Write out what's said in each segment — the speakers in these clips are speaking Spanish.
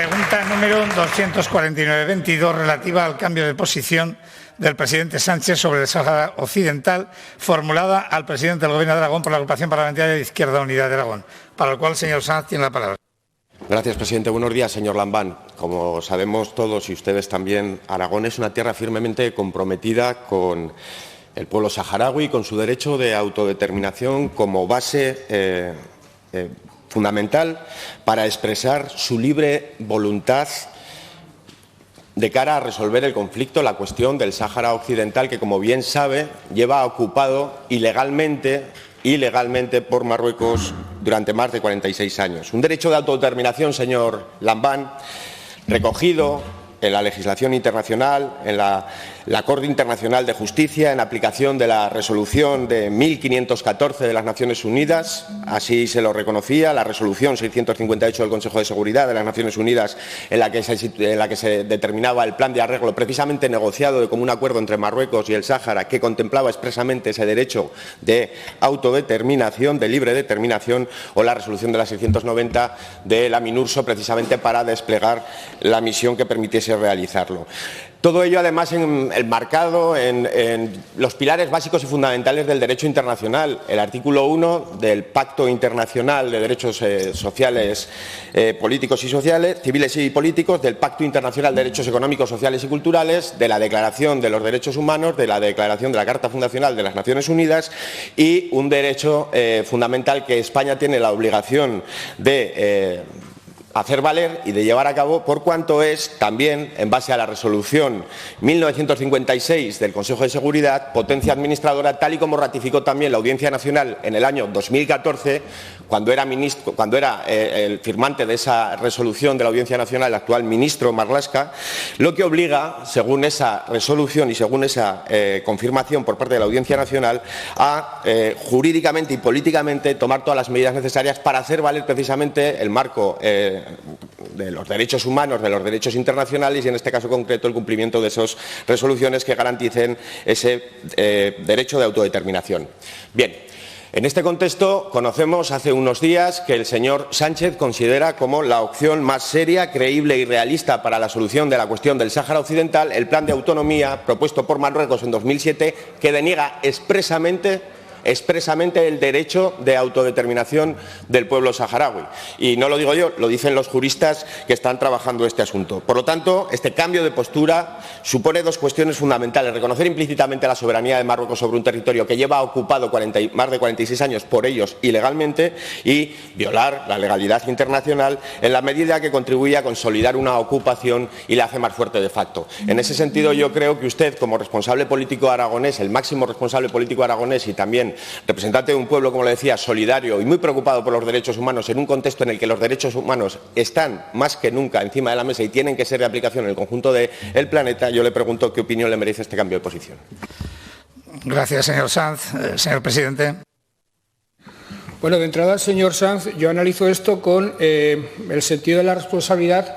Pregunta número 249-22, relativa al cambio de posición del presidente Sánchez sobre el Sáhara Occidental, formulada al presidente del Gobierno de Aragón por la agrupación parlamentaria de Izquierda Unida de Aragón, para el cual el señor Sanz tiene la palabra. Gracias, presidente. Buenos días, señor Lambán. Como sabemos todos y ustedes también, Aragón es una tierra firmemente comprometida con el pueblo saharaui, con su derecho de autodeterminación como base fundamental para expresar su libre voluntad de cara a resolver el conflicto, la cuestión del Sáhara Occidental, que, como bien sabe, lleva ocupado ilegalmente por Marruecos durante más de 46 años. Un derecho de autodeterminación, señor Lambán, recogido en la legislación internacional, en la Corte Internacional de Justicia, en aplicación de la resolución de 1514 de las Naciones Unidas, así se lo reconocía, la resolución 658 del Consejo de Seguridad de las Naciones Unidas, en la que se determinaba el plan de arreglo precisamente negociado de común acuerdo entre Marruecos y el Sáhara, que contemplaba expresamente ese derecho de autodeterminación, de libre determinación, o la resolución de la 690 de la MINURSO, precisamente para desplegar la misión que permitiese realizarlo. Todo ello, además, enmarcado en los pilares básicos y fundamentales del derecho internacional. El artículo 1 del Pacto Internacional de Derechos Sociales, Políticos y Sociales, Civiles y Políticos, del Pacto Internacional de Derechos Económicos, Sociales y Culturales, de la Declaración de los Derechos Humanos, de la Declaración de la Carta Fundacional de las Naciones Unidas, y un derecho fundamental que España tiene la obligación de hacer valer y de llevar a cabo, por cuanto es también, en base a la resolución 1956 del Consejo de Seguridad, potencia administradora, tal y como ratificó también la Audiencia Nacional en el año 2014, cuando era el firmante de esa resolución de la Audiencia Nacional, el actual ministro Marlaska, lo que obliga, según esa resolución y según esa confirmación por parte de la Audiencia Nacional, a jurídicamente y políticamente tomar todas las medidas necesarias para hacer valer precisamente el marco de los derechos humanos, de los derechos internacionales, y en este caso concreto el cumplimiento de esas resoluciones que garanticen ese derecho de autodeterminación. Bien, en este contexto conocemos hace unos días que el señor Sánchez considera como la opción más seria, creíble y realista para la solución de la cuestión del Sáhara Occidental el plan de autonomía propuesto por Marruecos en 2007, que deniega expresamente el derecho de autodeterminación del pueblo saharaui. Y no lo digo yo, lo dicen los juristas que están trabajando este asunto. Por lo tanto, este cambio de postura supone dos cuestiones fundamentales: reconocer implícitamente la soberanía de Marruecos sobre un territorio que lleva ocupado más de 46 años por ellos ilegalmente, y violar la legalidad internacional en la medida que contribuye a consolidar una ocupación y la hace más fuerte de facto. En ese sentido, yo creo que usted, como responsable político aragonés, el máximo responsable político aragonés, y también representante de un pueblo, como le decía, solidario y muy preocupado por los derechos humanos, en un contexto en el que los derechos humanos están más que nunca encima de la mesa y tienen que ser de aplicación en el conjunto del planeta, yo le pregunto qué opinión le merece este cambio de posición. Gracias, señor Sanz. Señor presidente. Bueno, de entrada, señor Sanz, yo analizo esto con el sentido de la responsabilidad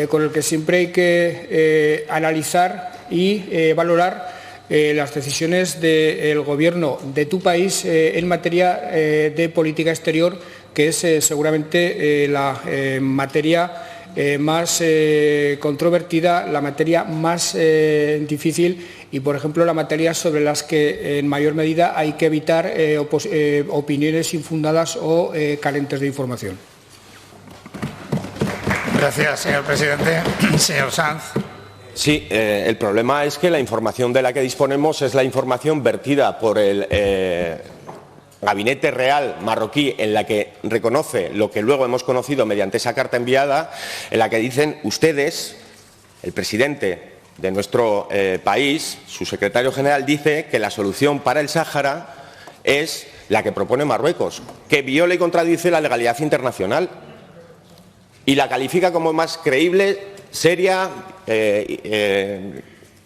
con el que siempre hay que analizar y valorar las decisiones del Gobierno de tu país en materia de política exterior, que es seguramente la materia más controvertida, la materia más difícil y, por ejemplo, la materia sobre las que en mayor medida hay que evitar opiniones infundadas o carentes de información. Gracias, señor presidente. Señor Sanz. Sí, el problema es que la información de la que disponemos es la información vertida por el Gabinete Real marroquí, en la que reconoce lo que luego hemos conocido mediante esa carta enviada, en la que dicen ustedes, el presidente de nuestro país, su secretario general, dice que la solución para el Sáhara es la que propone Marruecos, que viola y contradice la legalidad internacional, y la califica como más creíble, seria,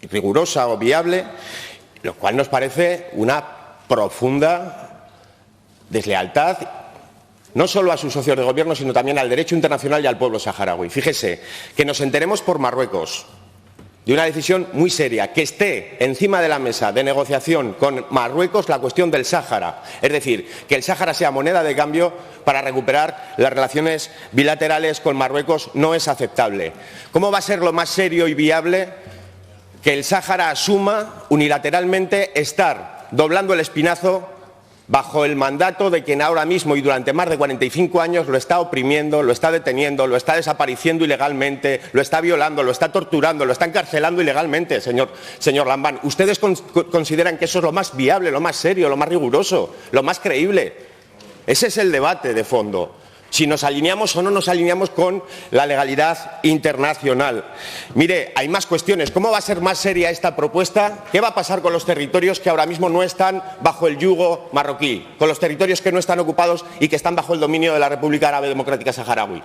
rigurosa o viable, lo cual nos parece una profunda deslealtad, no solo a sus socios de gobierno, sino también al derecho internacional y al pueblo saharaui. Fíjese, que nos enteremos por Marruecos de una decisión muy seria, que esté encima de la mesa de negociación con Marruecos la cuestión del Sáhara. Es decir, que el Sáhara sea moneda de cambio para recuperar las relaciones bilaterales con Marruecos no es aceptable. ¿Cómo va a ser lo más serio y viable que el Sáhara asuma unilateralmente estar doblando el espinazo bajo el mandato de quien ahora mismo y durante más de 45 años lo está oprimiendo, lo está deteniendo, lo está desapareciendo ilegalmente, lo está violando, lo está torturando, lo está encarcelando ilegalmente, señor Lambán? ¿Ustedes consideran que eso es lo más viable, lo más serio, lo más riguroso, lo más creíble? Ese es el debate de fondo. Si nos alineamos o no nos alineamos con la legalidad internacional. Mire, hay más cuestiones. ¿Cómo va a ser más seria esta propuesta? ¿Qué va a pasar con los territorios que ahora mismo no están bajo el yugo marroquí? Con los territorios que no están ocupados y que están bajo el dominio de la República Árabe Democrática Saharaui.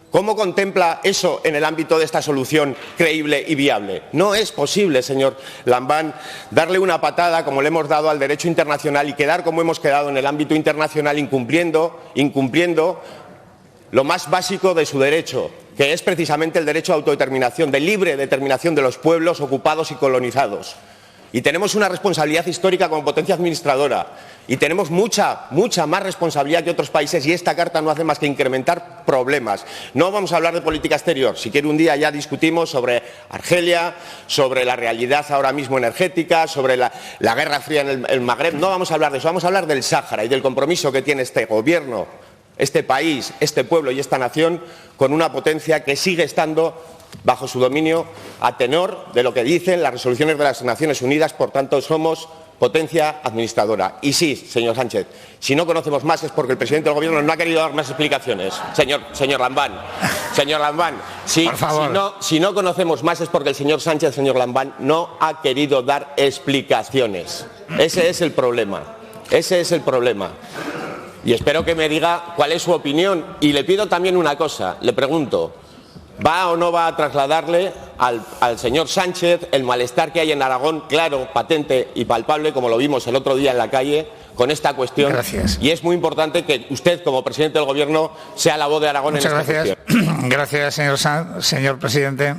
¿Cómo contempla eso en el ámbito de esta solución creíble y viable? No es posible, señor Lambán, darle una patada como le hemos dado al derecho internacional y quedar como hemos quedado en el ámbito internacional incumpliendo lo más básico de su derecho, que es precisamente el derecho a autodeterminación, de libre determinación de los pueblos ocupados y colonizados. Y tenemos una responsabilidad histórica como potencia administradora y tenemos mucha más responsabilidad que otros países, y esta carta no hace más que incrementar problemas. No vamos a hablar de política exterior. Si quiere, un día ya discutimos sobre Argelia, sobre la realidad ahora mismo energética, sobre la Guerra Fría en el Magreb. No vamos a hablar de eso, vamos a hablar del Sáhara y del compromiso que tiene este gobierno, este país, este pueblo y esta nación con una potencia que sigue estando bajo su dominio a tenor de lo que dicen las resoluciones de las Naciones Unidas. Por tanto, somos potencia administradora. Y sí, señor Sánchez, si no conocemos más es porque el presidente del Gobierno no ha querido dar más explicaciones. Señor Lambán, si no conocemos más es porque el señor Sánchez, señor Lambán, no ha querido dar explicaciones. Ese es el problema. Y espero que me diga cuál es su opinión. Y le pido también una cosa, le pregunto, ¿va o no va a trasladarle al señor Sánchez el malestar que hay en Aragón, claro, patente y palpable, como lo vimos el otro día en la calle, con esta cuestión? Gracias. Y es muy importante que usted, como presidente del Gobierno, sea la voz de Aragón. Muchas en esta gracias. cuestión. Gracias, señor Sanz. Señor presidente.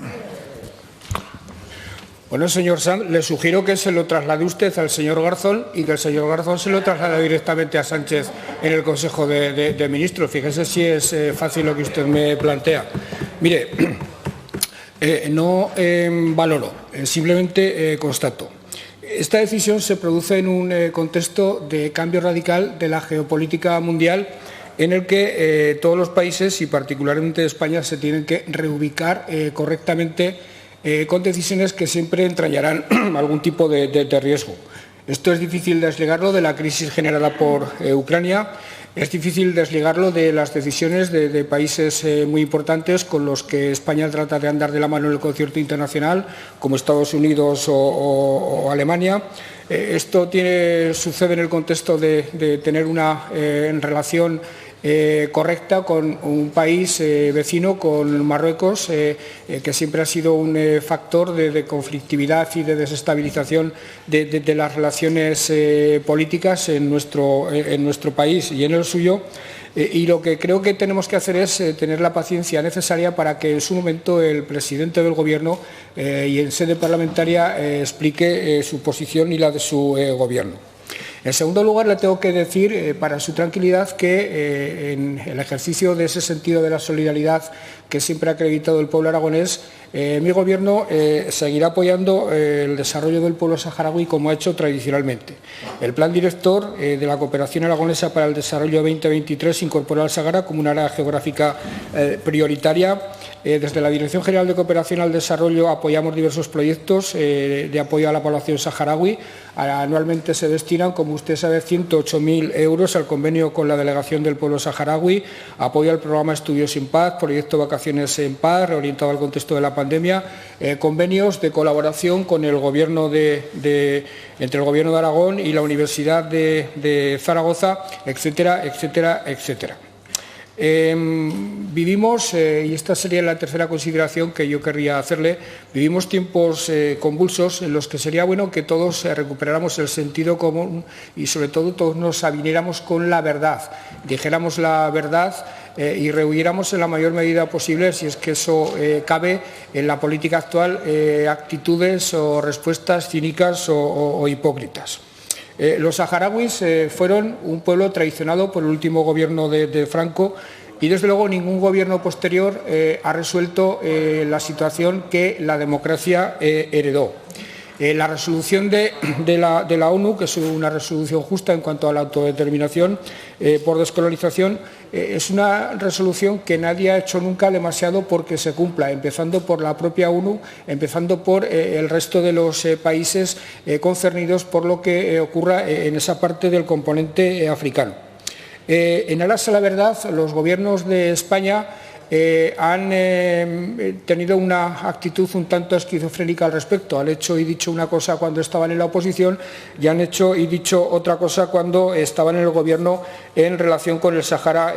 Bueno, señor Sanz, le sugiero que se lo traslade usted al señor Garzón y que el señor Garzón se lo traslade directamente a Sánchez en el Consejo de Ministros. Fíjese si es fácil lo que usted me plantea. Mire, no valoro, simplemente constato. Esta decisión se produce en un contexto de cambio radical de la geopolítica mundial, en el que todos los países, y particularmente España, se tienen que reubicar correctamente con decisiones que siempre entrañarán algún tipo de riesgo. Esto es difícil desligarlo de la crisis generada por Ucrania, es difícil desligarlo de las decisiones de países muy importantes con los que España trata de andar de la mano en el concierto internacional, como Estados Unidos o Alemania. Esto sucede en el contexto de tener una relación correcta con un país vecino, con Marruecos, que siempre ha sido un factor de conflictividad y de desestabilización de las relaciones políticas en nuestro país y en el suyo. Y lo que creo que tenemos que hacer es tener la paciencia necesaria para que en su momento el presidente del Gobierno y en sede parlamentaria explique su posición y la de su Gobierno. En segundo lugar, le tengo que decir, para su tranquilidad, que en el ejercicio de ese sentido de la solidaridad que siempre ha acreditado el pueblo aragonés, mi Gobierno seguirá apoyando el desarrollo del pueblo saharaui como ha hecho tradicionalmente. El Plan Director de la Cooperación Aragonesa para el Desarrollo 2023 incorporó al Sáhara como una área geográfica prioritaria. Desde la Dirección General de Cooperación al Desarrollo apoyamos diversos proyectos de apoyo a la población saharaui. Anualmente se destinan, como usted sabe, 108.000 euros al convenio con la Delegación del Pueblo Saharaui, apoyo al programa Estudios en Paz, proyecto Vacaciones en Paz, reorientado al contexto de la pandemia, convenios de colaboración con el Gobierno entre el Gobierno de Aragón y la Universidad de Zaragoza, etcétera, etcétera, etcétera. Vivimos, y esta sería la tercera consideración que yo querría hacerle, vivimos tiempos convulsos en los que sería bueno que todos recuperáramos el sentido común y sobre todo todos nos aviniéramos con la verdad, dijéramos la verdad y rehuyéramos en la mayor medida posible, si es que eso cabe en la política actual, actitudes o respuestas cínicas o hipócritas. Los saharauis fueron un pueblo traicionado por el último gobierno de Franco y, desde luego, ningún gobierno posterior ha resuelto la situación que la democracia heredó. La resolución de la ONU, que es una resolución justa en cuanto a la autodeterminación por descolonización, es una resolución que nadie ha hecho nunca demasiado porque se cumpla, empezando por la propia ONU, empezando por el resto de los países concernidos por lo que ocurra en esa parte del componente africano. En aras a la verdad, los gobiernos de España han tenido una actitud un tanto esquizofrénica al respecto. Han hecho y dicho una cosa cuando estaban en la oposición y han hecho y dicho otra cosa cuando estaban en el gobierno en relación con el Sáhara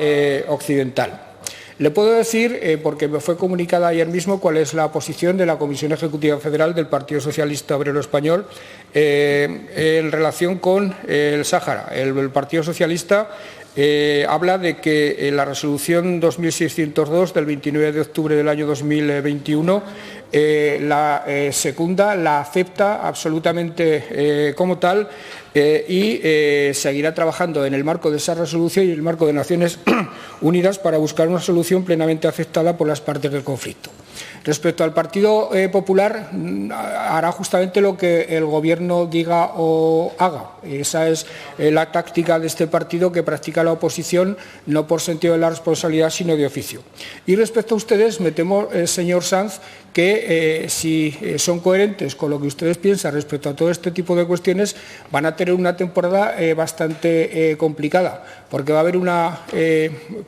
Occidental. Le puedo decir, porque me fue comunicada ayer mismo, cuál es la posición de la Comisión Ejecutiva Federal del Partido Socialista Obrero Español en relación con el Sáhara. El Partido Socialista habla de que la resolución 2602 del 29 de octubre del año 2021 la secunda, la acepta absolutamente como tal y seguirá trabajando en el marco de esa resolución y en el marco de Naciones Unidas para buscar una solución plenamente aceptada por las partes del conflicto. Respecto al Partido Popular, hará justamente lo que el Gobierno diga o haga. Esa es la táctica de este partido, que practica la oposición no por sentido de la responsabilidad, sino de oficio. Y respecto a ustedes, me temo, señor Sanz, que si son coherentes con lo que ustedes piensan respecto a todo este tipo de cuestiones, van a tener una temporada bastante complicada, porque va a haber una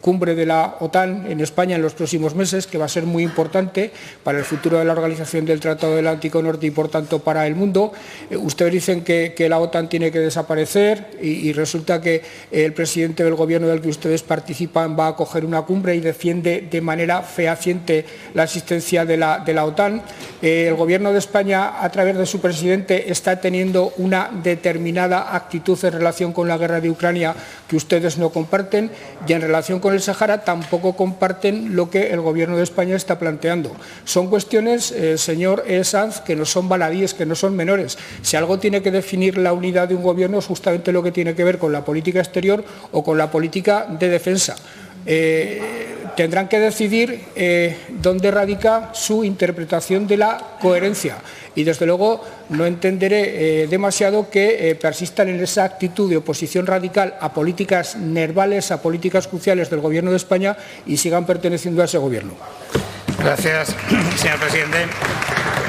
cumbre de la OTAN en España en los próximos meses, que va a ser muy importante para el futuro de la Organización del Tratado del Atlántico Norte y, por tanto, para el mundo. Ustedes dicen que la OTAN tiene que desaparecer y resulta que el presidente del gobierno del que ustedes participan va a acoger una cumbre y defiende de manera fehaciente la existencia de la OTAN. El Gobierno de España, a través de su presidente, está teniendo una determinada actitud en relación con la guerra de Ucrania que ustedes no comparten, y en relación con el Sáhara tampoco comparten lo que el Gobierno de España está planteando. Son cuestiones, señor Sanz, que no son baladíes, que no son menores. Si algo tiene que definir la unidad de un gobierno es justamente lo que tiene que ver con la política exterior o con la política de defensa. Tendrán que decidir dónde radica su interpretación de la coherencia. Y, desde luego, no entenderé demasiado que persistan en esa actitud de oposición radical a políticas nervales, a políticas cruciales del Gobierno de España, y sigan perteneciendo a ese Gobierno. Gracias, señor presidente.